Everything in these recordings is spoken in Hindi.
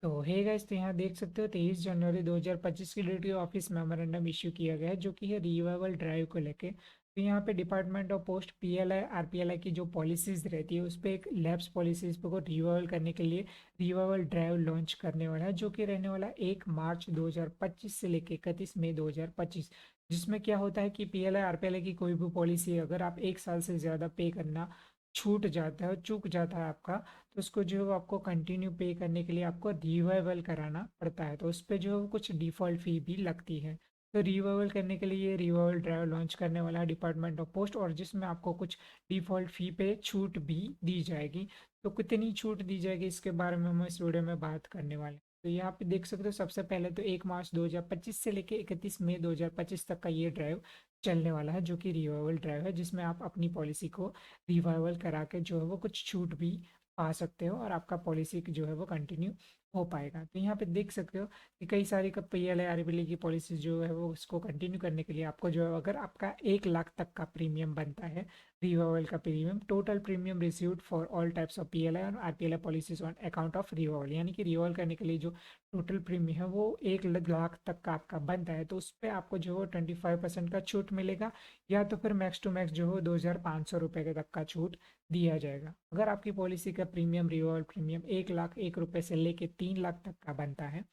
तो हे गाइस, तो यहाँ देख सकते हो 23 जनवरी 2025 की डेट के ऑफिस मेमोरेंडम इश्यू किया गया है, जो कि है रिवाइवल ड्राइव को लेके। तो यहाँ पे department of post PLI RPLI की जो पॉलिसीज रहती है उस पर एक लैब्स पॉलिसीज को रिवाइवल करने के लिए रिवाइवल ड्राइव लॉन्च करने वाला है, जो कि रहने वाला 1 मार्च 2025 से लेके 31 मई 2025। जिसमें क्या होता है कि पीएलआई आरपीएलआई की कोई भी पॉलिसी अगर आप 1 साल से ज़्यादा पे करना छूट जाता है, चूक जाता है आपका, तो उसको जो है वो आपको कंटिन्यू पे करने के लिए आपको रिवाइवल कराना पड़ता है। तो उस पर जो है वो कुछ डिफ़ॉल्ट फ़ी भी लगती है। तो रिवाइवल करने के लिए ये रिवाइवल ड्राइव लॉन्च करने वाला है डिपार्टमेंट ऑफ पोस्ट, और जिसमें आपको कुछ डिफ़ॉल्ट फ़ी पे छूट भी दी जाएगी। तो कितनी छूट दी जाएगी इसके बारे में हम इस वीडियो में बात करने वाले हैं। तो यहाँ पे देख सकते हो, सबसे पहले तो 1 मार्च 2025 से लेके 31 मई 2025 तक का ये ड्राइव चलने वाला है, जो कि रिवाइवल ड्राइव है, जिसमें आप अपनी पॉलिसी को रिवाइवल करा के जो है वो कुछ छूट भी पा सकते हो और आपका पॉलिसी जो है वो कंटिन्यू हो पाएगा। तो यहाँ पे देख सकते हो कि कई सारी पी एल आर बी की पॉलिसी जो है वो उसको कंटिन्यू करने के लिए आपको जो है, अगर आपका 1 लाख तक का प्रीमियम बनता है, रिवाइवल का premium, total premium received for all types of P L I और R P L I policies on account of revival, यानी कि रिवाइवल करने के लिए जो टोटल प्रीमियम है वो 1 लाख तक का आपका बनता है, तो उस पर आपको जो है 25% का छूट मिलेगा, या तो फिर मैक्स टू मैक्स जो है 2500 रुपये के तक का छूट दिया जाएगा। अगर आपकी पॉलिसी का प्रीमियम रिवॉल्व प्रीमियम 1 लाख 1 रुपये से लेके 3 लाख तक का बनता है,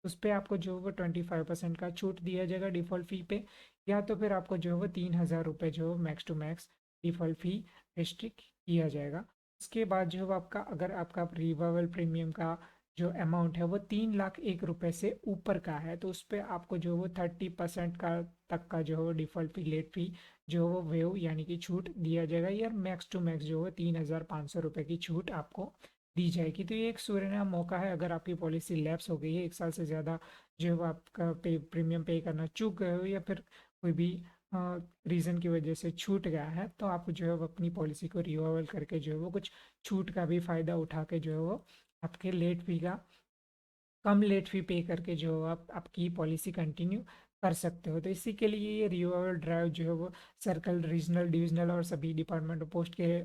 उस पर आपको जो है वो 25% का छूट दिया जाएगा डिफ़ॉल्ट फ़ी पे, या तो फिर आपको जो है वो 3000 रुपये जो है max to max default fee restrict किया जाएगा। इसके बाद जो है आपका, अगर आपका रिवॉल्व प्रीमियम का जो अमाउंट है वो 3 लाख 1 रुपये से ऊपर का है, तो उस पर आपको जो है वो 30% का तक का जो है वो डिफ़ॉल्ट फ़ी लेट फ़ी जो वो वेव यानी कि छूट दिया जाएगा, या मैक्स टू मैक्स जो है 3500 रुपये की छूट आपको दी जाएगी। तो ये एक सुनहरा मौका है, अगर आपकी पॉलिसी लैप्स हो गई है 1 साल से ज़्यादा, जो है वो आपका प्रीमियम पे करना चूक गए हो, या फिर कोई भी रीज़न की वजह से छूट गया है, तो आप जो है वो अपनी पॉलिसी को रिन्यूअल करके जो है वो कुछ छूट का भी फ़ायदा उठा के जो है वो आपके लेट फी का कम लेट फी पे करके जो आप आपकी पॉलिसी कंटिन्यू कर सकते हो। तो इसी के लिए ये रिन्यूअल ड्राइव जो है वो सर्कल, रीजनल, डिविजनल और सभी डिपार्टमेंट ऑफ पोस्ट के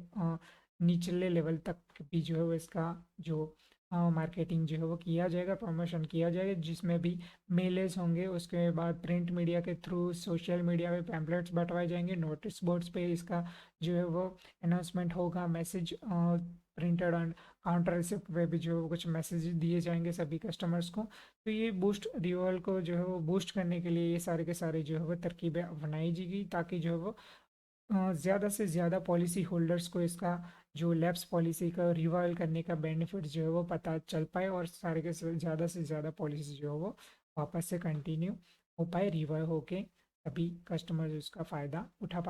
निचले लेवल तक भी जो है वो इसका जो मार्केटिंग जो है वो किया जाएगा, प्रमोशन किया जाएगा, जिसमें भी मेलेज होंगे, उसके बाद प्रिंट मीडिया के थ्रू, सोशल मीडिया पे पैम्पलेट्स बंटवाए जाएंगे, नोटिस बोर्ड्स पे इसका जो है वो अनाउंसमेंट होगा, message printed on counter receipt पे भी जो कुछ मैसेज दिए जाएंगे सभी कस्टमर्स को। तो ये बूस्ट रिवॉल को जो है वो बूस्ट करने के लिए ये सारे के सारे जो है वो तरकीबें अपनाई जाएगी, ताकि जो है वो ज़्यादा से ज़्यादा पॉलिसी होल्डर्स को इसका जो लैप्स पॉलिसी का रिवाइवल करने का बेनिफिट जो है वो पता चल पाए, और सारे के ज़्यादा से ज़्यादा पॉलिसी जो है वो वापस से कंटिन्यू हो पाए, रिवाइव होके सभी कस्टमर्स उसका फ़ायदा उठा पाए।